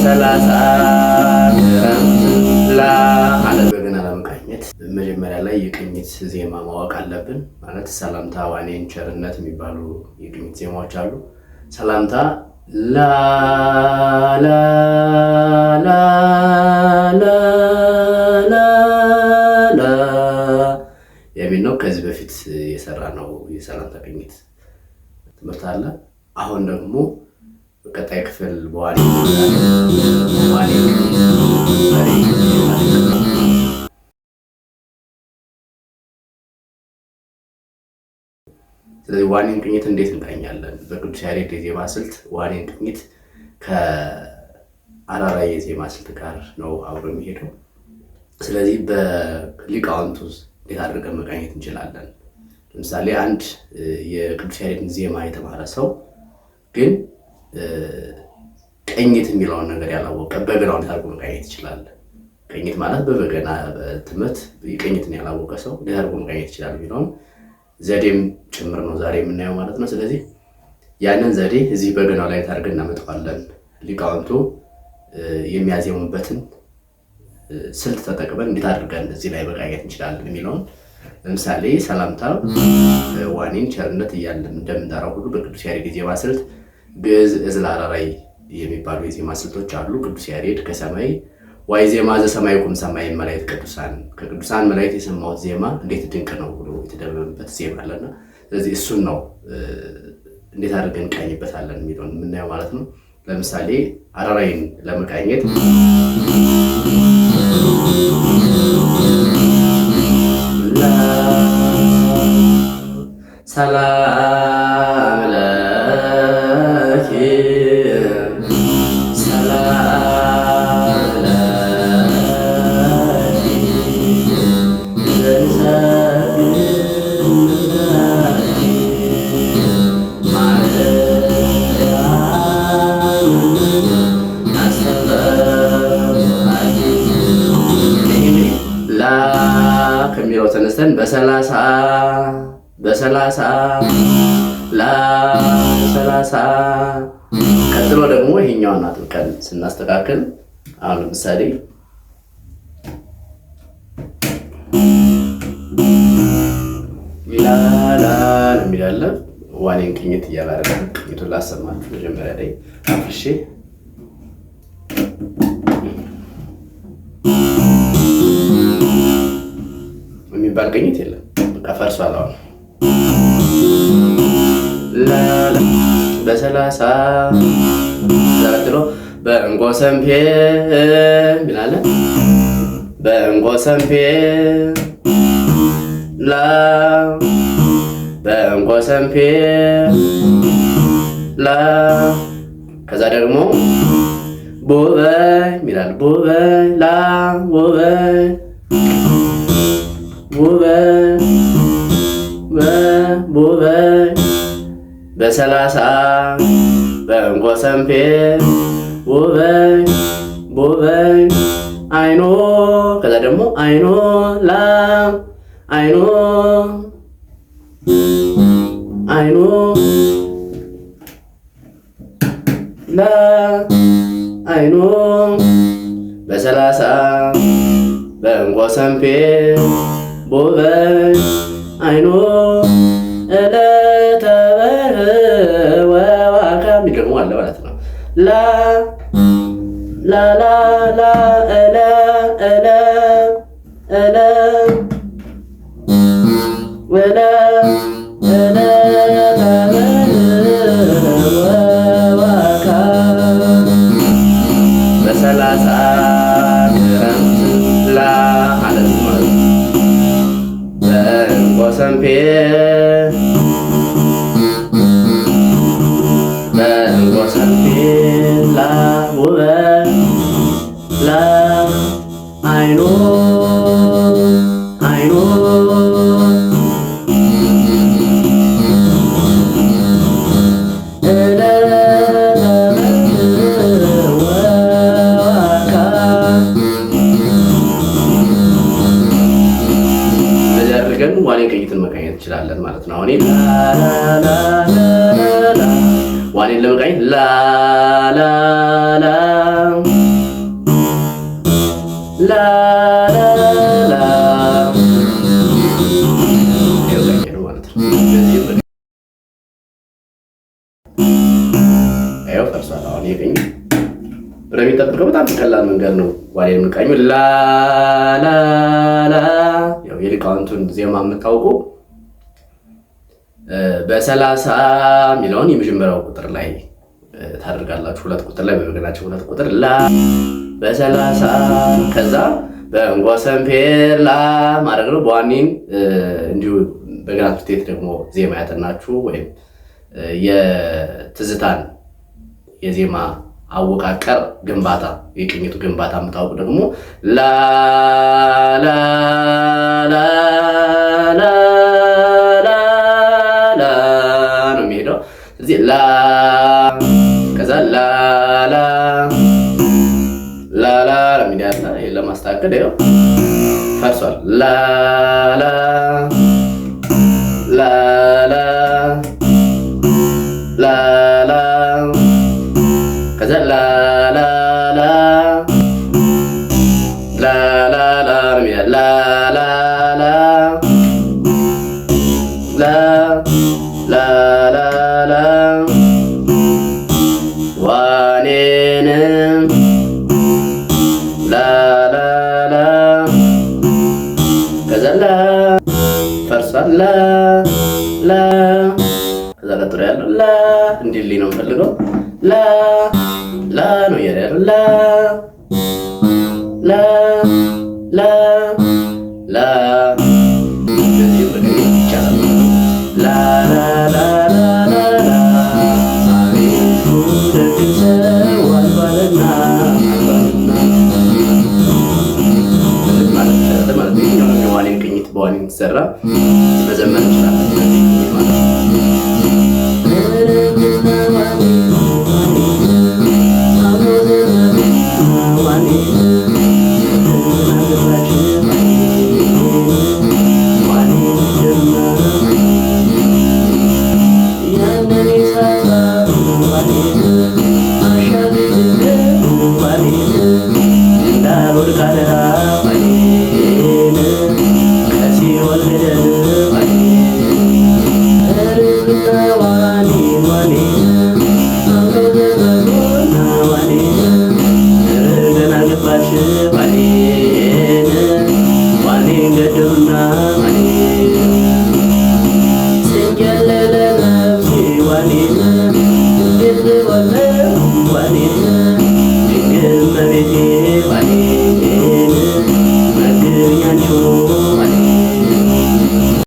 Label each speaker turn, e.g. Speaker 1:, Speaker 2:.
Speaker 1: በሰላሳ ላ ማለት በገና ለመቃኘት መጀመሪያ ላይ የቅኝት ዜማ ማወቅ አለብን። ማለት ሰላምታ፣ ዋኔን፣ ቸርነት የሚባሉ የቅኝት ዜማዎች አሉ። ሰላምታ ላ ላ ላ ላ ላ ላ የሚል ነው። ከዚህ በፊት የሰራ ነው የሰላምታ ቅኝት ትምህርት አለ። አሁን ደግሞ ቀጣይ ክፍል በዋኔ ስለዚህ ዋኔን ቅኝት እንዴት እንቃኛለን? በቅዱስ ያሬድ የዜማ ስልት ዋኔን ቅኝት ከአራራይ የዜማ ስልት ጋር ነው አብሮ የሚሄደው። ስለዚህ በሊቃውንቱ እንዴት አድርገን መቃኘት እንችላለን? ለምሳሌ አንድ የቅዱስ ያሬድን ዜማ የተማረ ሰው ግን ቅኝት የሚለውን ነገር ያላወቀ በገናውን እንዴት አድርጎ መቃኘት ይችላል? ቅኝት ማለት በበገና በትምህርት ቅኝትን ያላወቀ ሰው እንዴት አድርጎ መቃኘት ይችላል የሚለውን ዘዴም ጭምር ነው ዛሬ የምናየው ማለት ነው። ስለዚህ ያንን ዘዴ እዚህ በገናው ላይ ታርገን እናመጣዋለን። ሊቃውንቱ የሚያዜሙበትን ስልት ተጠቅመን እንዴት አድርገን እዚህ ላይ መቃኘት እንችላለን የሚለውን ለምሳሌ ሰላምታ፣ ዋኔን፣ ቸርነት እያለን እንደምንጠራው ሁሉ በቅዱስ ያሬድ የዜማ ስልት ግዕዝ፣ ዕዝል፣ አራራይ የሚባሉ የዜማ ስልቶች አሉ። ቅዱስ ያሬድ ከሰማይ ዋይ ዜማ ዘሰማይ ቁም ሰማይ መላእክት ቅዱሳን ከቅዱሳን መላእክት የሰማሁት ዜማ እንዴት ድንቅ ነው ብሎ የተደመመበት ዜማ አለና ስለዚህ እሱን ነው እንዴት አድርገን እንቃኝበታለን የሚለውን የምናየው ማለት ነው። ለምሳሌ አራራይን ለመቃኘት ሰላም ለኪ ከሚለው ተነስተን በሰላሳ ቀጥሎ ደግሞ ይሄኛውን አጥብቀን ስናስተካክል አሁን ለምሳሌ ላላ የሚላለ ዋኔን ቅኝት እያላረገ ቅኝቱን ላሰማችሁ። መጀመሪያ ላይ አፍሼ የሚባል ቅኝት የለም፣ በቃ ፈርሷል። አሁን ላላ በሰላሳ ቀጥሎ በእንቆ ሰምፔ ሚላለ በእንቆ ሰምፔ ላ በእንቆ ሰምፔ ላ ከዛ ደግሞ ቦበይ ሚላል ቦበይ ላ ቦበይ ቦበይ ቦበይ በሰላሳ በእንቆ ሰምፔ ቦበይ ቦበይ አይኖ ከዛ ደግሞ አይኖ ላ አይኖ አይኖ ላ አይኖ በሰላሳ በእንቆ ሰምፔ ቦበይ አይኖ ዕለተ በርኅ ወዋካ የሚደግሞ አለ ማለት ነው። ላ ላ ላ ላ እለ እለ እለ ወለ ዕለተ በርኅ ወዋካ በሰላሳ ላ ማለት ነው። በእንቆ ሰምፔ በእንቆ ሰምፔ ላ ውበት ላ አይኖ አይኖ ዋኔን ቅኝትን መቃኘት እንችላለን ማለት ነው። አሁን ዋኔን ለመቃኘት ላ ላ ላ ፈርሷል። አሁን የቀኝ የሚጠብቀው በጣም ቀላል መንገድ ነው። ዋሌ የምንቃኙ ላ ላ ላ ያው የሊቃውንቱን ዜማ የምታውቁ በ30 የሚለውን የመጀመሪያው ቁጥር ላይ ታደርጋላችሁ። 2 ቁጥር ላይ በበገናቸው 2 ቁጥር ላ በ30 ከዛ በእንጎሰምፔር ላ ማድረግ ነው። በዋኒን እንዲሁ በገና ትምህርት ቤት ደግሞ ዜማ ያጠናችሁ ወይም የትዝታን የዜማ አወቃቀር ግንባታ የቅኝቱ ግንባታ የምታውቁ ደግሞ ላ ላ ላ ላ ላ ላ ነው የሚሄደው። ስለዚህ ላ ከዛ ላ ላ ላ ላ ነው የሚሄደው። ለማስተካከል ይኸው ፈርሷል። ላ ላ ላ ላ ላ ላ ከዛ ላ ላ ላ ላ ላ ላ ላ ላ ላ ላ ላ ላ ላ ዋኔንም ላ ላ ላ ከዛ ላ ፈርሷል። ላ ላ ከዛ ቀጥሎ ያለው ላ እንዲልኝ ነው የምፈልገው። ላ ላ ነው እያለ ያለው ላ ላ ላ ላ እንደዚህ በቀኝ ይቻላል። ላ ላ ላ ላ ላ አቤቱ ደግ ሰው አልባልና ማለት ነው። የዋኔን ቅኝት በዋኔን ተሰራ መዘመን እንችላለን።
Speaker 2: What